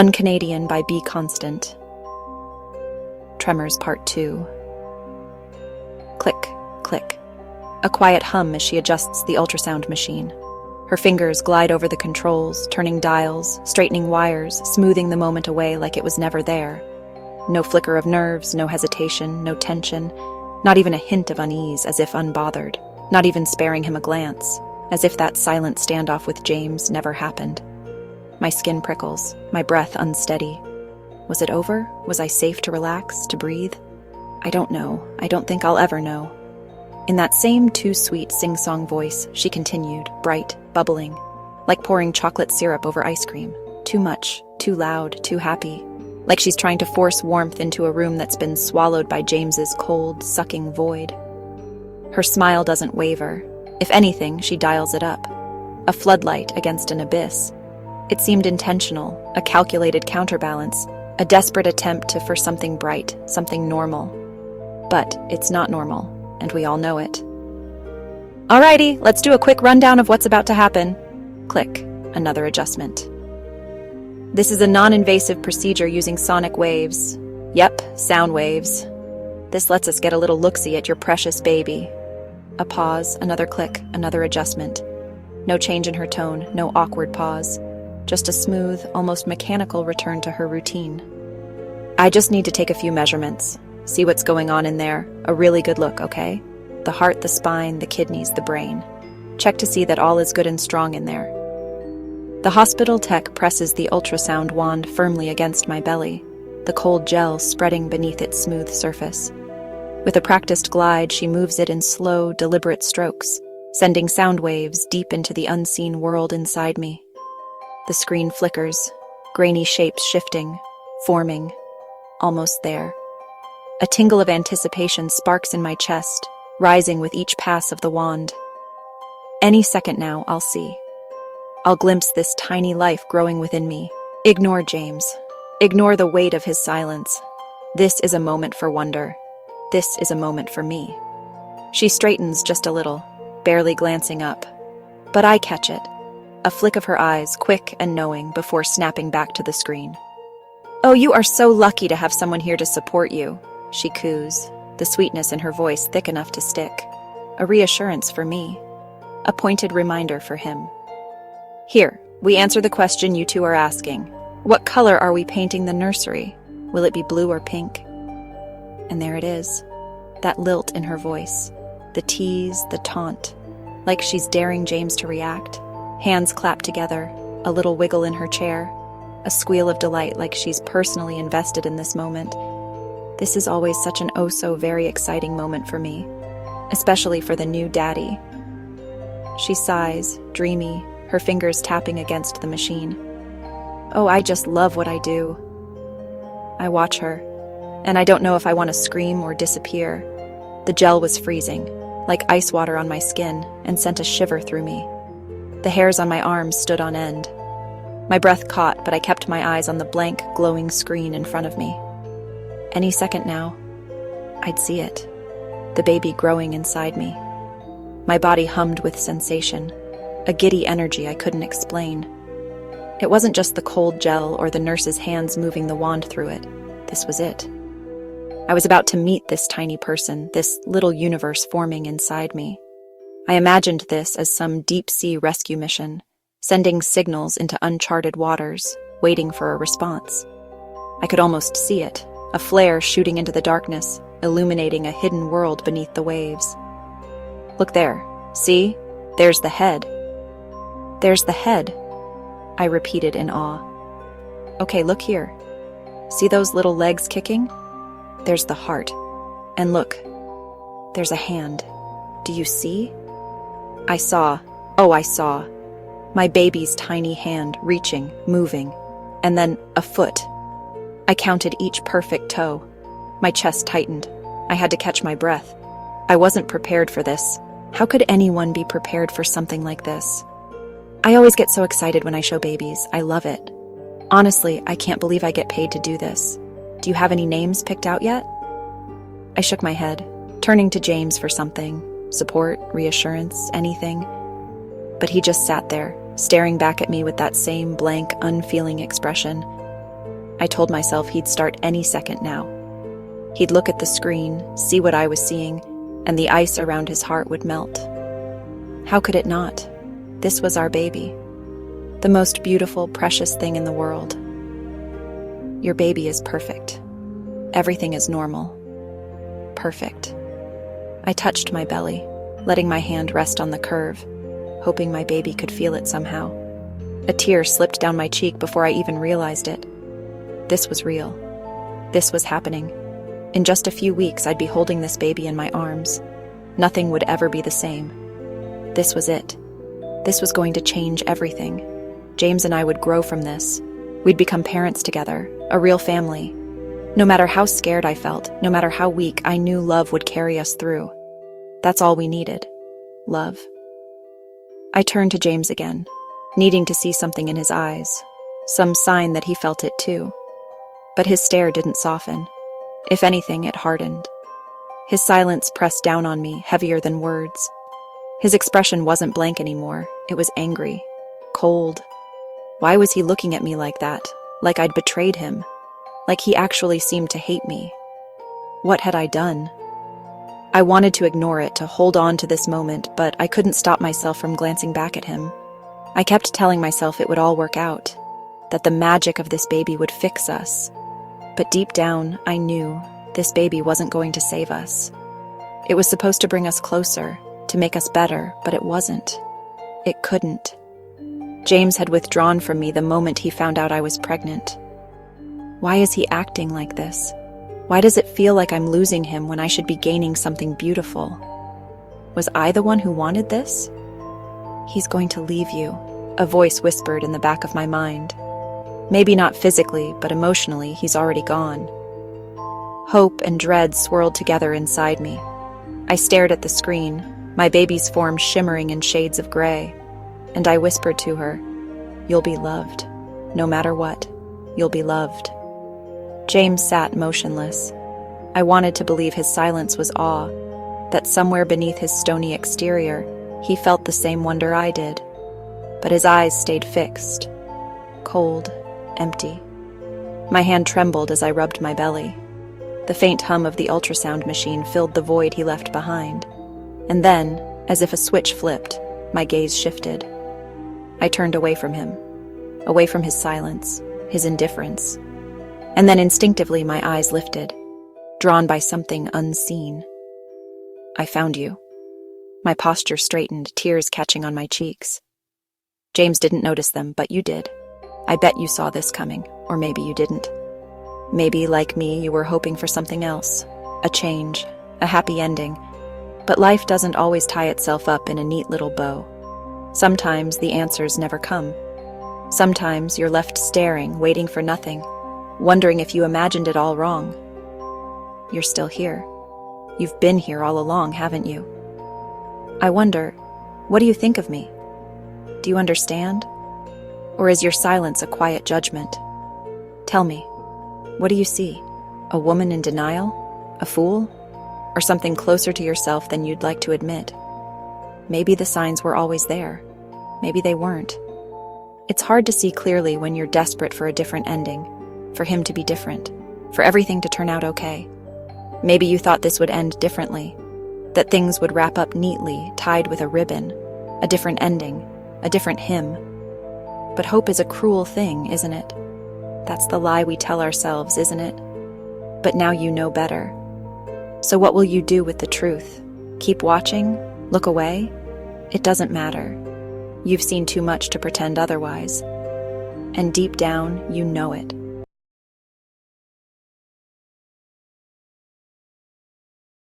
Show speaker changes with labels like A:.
A: Un-Canadian by B. Constant. Tremors Part 2. Click, click. A quiet hum as she adjusts the ultrasound machine. Her fingers glide over the controls, turning dials, straightening wires, smoothing the moment away like it was never there. No flicker of nerves, no hesitation, no tension, not even a hint of unease, as if unbothered, not even sparing him a glance, as if that silent standoff with James never happened. My skin prickles, my breath unsteady. Was it over? Was I safe to relax, to breathe? I don't know. I don't think I'll ever know. In that same too-sweet sing-song voice, she continued, bright, bubbling, like pouring chocolate syrup over ice cream. Too much, too loud, too happy. Like she's trying to force warmth into a room that's been swallowed by James's cold, sucking void. Her smile doesn't waver. If anything, she dials it up. A floodlight against an abyss. It seemed intentional, a calculated counterbalance, a desperate attempt for something bright, something normal. But it's not normal, and we all know it. Alrighty, let's do a quick rundown of what's about to happen. Click, another adjustment. This is a non-invasive procedure using sonic waves. Yep, sound waves. This lets us get a little look-see at your precious baby. A pause, another click, another adjustment. No change in her tone, no awkward pause. Just a smooth, almost mechanical return to her routine. I just need to take a few measurements. See what's going on in there. A really good look, okay? The heart, the spine, the kidneys, the brain. Check to see that all is good and strong in there. The hospital tech presses the ultrasound wand firmly against my belly, the cold gel spreading beneath its smooth surface. With a practiced glide, she moves it in slow, deliberate strokes, sending sound waves deep into the unseen world inside me. The screen flickers, grainy shapes shifting, forming, almost there. A tingle of anticipation sparks in my chest, rising with each pass of the wand. Any second now, I'll see. I'll glimpse this tiny life growing within me. Ignore James. Ignore the weight of his silence. This is a moment for wonder. This is a moment for me. She straightens just a little, barely glancing up. But I catch it. A flick of her eyes, quick and knowing, before snapping back to the screen. "Oh, you are so lucky to have someone here to support you," she coos, the sweetness in her voice thick enough to stick. A reassurance for me. A pointed reminder for him. "Here, we answer the question you two are asking. What color are we painting the nursery? Will it be blue or pink?" And there it is. That lilt in her voice. The tease, the taunt. Like she's daring James to react. Hands clap together, a little wiggle in her chair, a squeal of delight like she's personally invested in this moment. This is always such an oh-so-very exciting moment for me, especially for the new daddy. She sighs, dreamy, her fingers tapping against the machine. Oh, I just love what I do. I watch her, and I don't know if I want to scream or disappear. The gel was freezing, like ice water on my skin, and sent a shiver through me. The hairs on my arms stood on end. My breath caught, but I kept my eyes on the blank, glowing screen in front of me. Any second now, I'd see it. The baby growing inside me. My body hummed with sensation, a giddy energy I couldn't explain. It wasn't just the cold gel or the nurse's hands moving the wand through it. This was it. I was about to meet this tiny person, this little universe forming inside me. I imagined this as some deep-sea rescue mission, sending signals into uncharted waters, waiting for a response. I could almost see it, a flare shooting into the darkness, illuminating a hidden world beneath the waves. Look there. See? There's the head. There's the head, I repeated in awe. Okay, look here. See those little legs kicking? There's the heart. And look, there's a hand. Do you see? I saw. My baby's tiny hand reaching, moving, and then a foot. I counted each perfect toe. My chest tightened. I had to catch my breath. I wasn't prepared for this. How could anyone be prepared for something like this? I always get so excited when I show babies. I love it. Honestly, I can't believe I get paid to do this. Do you have any names picked out yet? I shook my head, turning to James for something. Support, reassurance, anything. But he just sat there, staring back at me with that same blank, unfeeling expression. I told myself he'd start any second now. He'd look at the screen, see what I was seeing, and the ice around his heart would melt. How could it not? This was our baby. The most beautiful, precious thing in the world. Your baby is perfect. Everything is normal. Perfect. I touched my belly, letting my hand rest on the curve, hoping my baby could feel it somehow. A tear slipped down my cheek before I even realized it. This was real. This was happening. In just a few weeks, I'd be holding this baby in my arms. Nothing would ever be the same. This was it. This was going to change everything. James and I would grow from this. We'd become parents together, a real family. No matter how scared I felt, no matter how weak, I knew love would carry us through. That's all we needed. Love. I turned to James again, needing to see something in his eyes, some sign that he felt it too. But his stare didn't soften. If anything, it hardened. His silence pressed down on me, heavier than words. His expression wasn't blank anymore. It was angry, cold. Why was he looking at me like that? Like I'd betrayed him? Like he actually seemed to hate me? What had I done? I wanted to ignore it, to hold on to this moment, but I couldn't stop myself from glancing back at him. I kept telling myself it would all work out, that the magic of this baby would fix us. But deep down, I knew this baby wasn't going to save us. It was supposed to bring us closer, to make us better, but it wasn't. It couldn't. James had withdrawn from me the moment he found out I was pregnant. Why is he acting like this? Why does it feel like I'm losing him when I should be gaining something beautiful? Was I the one who wanted this? He's going to leave you, a voice whispered in the back of my mind. Maybe not physically, but emotionally, he's already gone. Hope and dread swirled together inside me. I stared at the screen, my baby's form shimmering in shades of gray, and I whispered to her, "You'll be loved. No matter what, you'll be loved." James sat motionless. I wanted to believe his silence was awe, that somewhere beneath his stony exterior, he felt the same wonder I did. But his eyes stayed fixed, cold, empty. My hand trembled as I rubbed my belly. The faint hum of the ultrasound machine filled the void he left behind. And then, as if a switch flipped, my gaze shifted. I turned away from him, away from his silence, his indifference. And then instinctively my eyes lifted, drawn by something unseen. I found you. My posture straightened, tears catching on my cheeks. James didn't notice them, but you did. I bet you saw this coming, or maybe you didn't. Maybe, like me, you were hoping for something else, a change, a happy ending. But life doesn't always tie itself up in a neat little bow. Sometimes the answers never come. Sometimes you're left staring, waiting for nothing, wondering if you imagined it all wrong. You're still here. You've been here all along, haven't you? I wonder, what do you think of me? Do you understand? Or is your silence a quiet judgment? Tell me, what do you see? A woman in denial? A fool? Or something closer to yourself than you'd like to admit? Maybe the signs were always there. Maybe they weren't. It's hard to see clearly when you're desperate for a different ending, for him to be different, for everything to turn out okay. Maybe you thought this would end differently, that things would wrap up neatly, tied with a ribbon, a different ending, a different him. But hope is a cruel thing, isn't it? That's the lie we tell ourselves, isn't it? But now you know better. So what will you do with the truth? Keep watching? Look away? It doesn't matter. You've seen too much to pretend otherwise. And deep down, you know it.